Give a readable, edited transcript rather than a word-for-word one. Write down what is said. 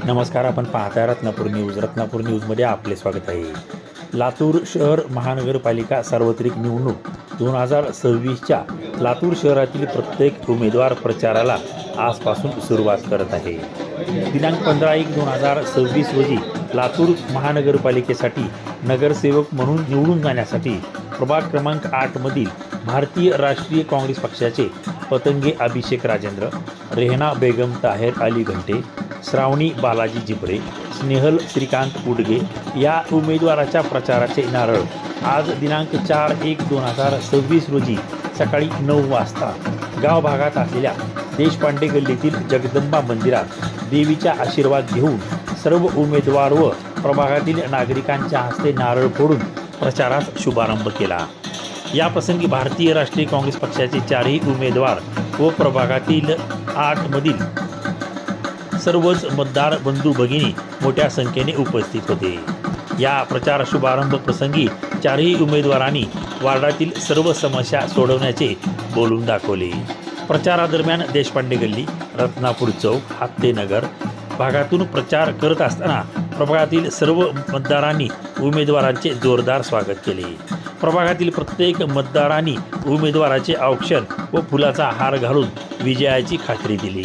नमस्कार, आपण पाहताय रत्नापूर न्यूज. रत्नापूर न्यूजमध्ये आपले स्वागत आहे. लातूर शहर महानगरपालिका सार्वत्रिक निवडणूक 2026च्या लातूर शहरातील प्रत्येक उमेदवार प्रचाराला आजपासून सुरुवात करत आहे. दिनांक 15/1/2026 रोजी लातूर महानगरपालिकेसाठी नगरसेवक म्हणून निवडून जाण्यासाठी प्रभाग क्रमांक 8 मधील भारतीय राष्ट्रीय काँग्रेस पक्षाचे पतंगे अभिषेक राजेंद्र, रेहना बेगम ताहेर अली घंटे, श्रावणी बालाजी जिबरे, स्नेहल श्रीकांत उडगे या उमेदवाराच्या प्रचाराचे नारळ आज दिनांक 4/1/2026 रोजी सकाळी 9 वाजता गाव भागात असलेल्या देशपांडे गल्लीतील जगदंबा मंदिरात देवीचा आशीर्वाद घेऊन सर्व उमेदवार व प्रभागातील नागरिकांच्या हस्ते नारळ फोडून प्रचारास शुभारंभ केला. या प्रसंगी भारतीय राष्ट्रीय काँग्रेस पक्षाचे 4ही उमेदवार व प्रभागातील 8 मधील सर्वच मतदार बंधू भगिनी मोठ्या संख्येने उपस्थित होते. या प्रचार शुभारंभ प्रसंगी 4ही उमेदवारांनी वार्डातील सर्व समस्या सोडवण्याचे बोलून दाखवले. प्रचारादरम्यान देशपांडे गल्ली, रत्नापूर चौक, हत्तेनगर भागातून प्रचार करत असताना प्रभागातील सर्व मतदारांनी उमेदवारांचे जोरदार स्वागत केले. प्रभागातील प्रत्येक मतदारांनी उमेदवाराचे औक्षण व फुलाचा हार घालून विजयाची खात्री दिली.